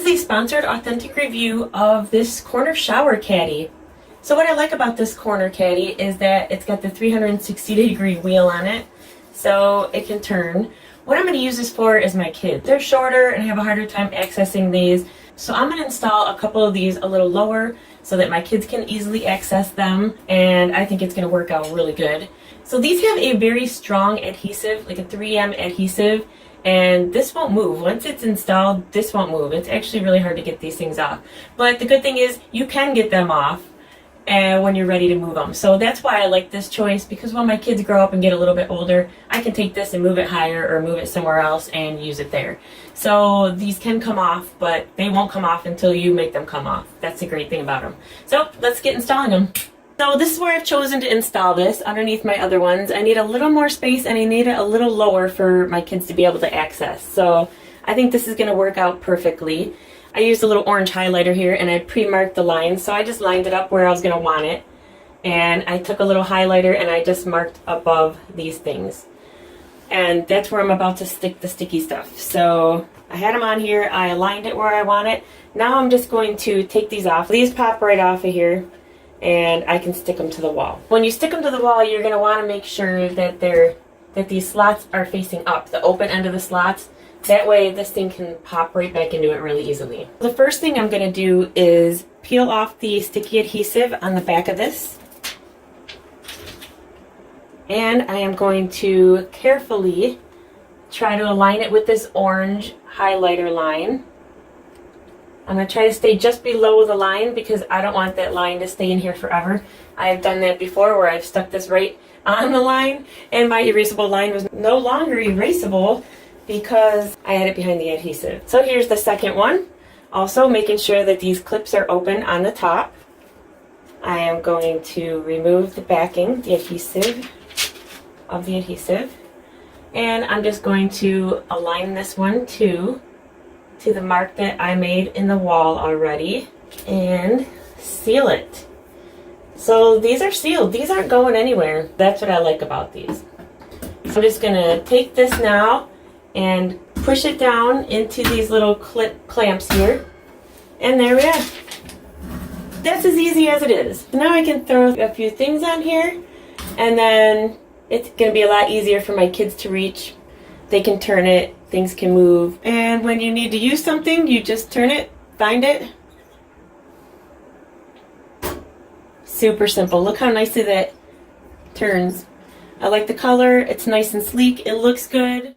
a sponsored authentic review of this corner shower caddy. So what I like about this corner caddy is that it's got the 360-degree wheel on it, so it can turn. What I'm going to use this for is my kids. They're shorter and have a harder time accessing these, so I'm going to install a couple of these a little lower so that my kids can easily access them, and I think it's going to work out really good. So these have a very strong adhesive, like a 3M adhesive, and this won't move. Once it's installed, this won't move. It's actually really hard to get these things off. But the good thing is you can get them off when you're ready to move them. So that's why I like this choice, because when my kids grow up and get a little bit older, I can take this and move it higher or move it somewhere else and use it there. So these can come off, but they won't come off until you make them come off. That's the great thing about them. So let's get installing them. So this is where I've chosen to install this underneath my other ones. I need a little more space and I need it a little lower for my kids to be able to access. So I think this is going to work out perfectly. I used a little orange highlighter here and I pre-marked the lines, so I just lined it up where I was going to want it. And I took a little highlighter and I just marked above these things. And that's where I'm about to stick the sticky stuff. So I had them on here, I aligned it where I want it. Now I'm just going to take these off. These pop right off of here, and I can stick them to the wall. When you stick them to the wall, you're going to want to make sure that these slots are facing up, the open end of the slots. That way this thing can pop right back into it really easily. The first thing I'm going to do is peel off the sticky adhesive on the back of this. And I am going to carefully try to align it with this orange highlighter line. I'm going to try to stay just below the line because I don't want that line to stay in here forever. I have done that before where I've stuck this right on the line and my erasable line was no longer erasable because I had it behind the adhesive. So here's the second one. Also making sure that these clips are open on the top. I am going to remove the backing, the adhesive, and I'm just going to align this one to the mark that I made in the wall already and seal it. So these are sealed. These aren't going anywhere. That's what I like about these. So I'm just going to take this now and push it down into these little clamps here. And there we are. That's as easy as it is. Now I can throw a few things on here, and then it's going to be a lot easier for my kids to reach. They can turn it, things can move. And when you need to use something, you just turn it, find it. Super simple. Look how nicely that turns. I like the color. It's nice and sleek. It looks good.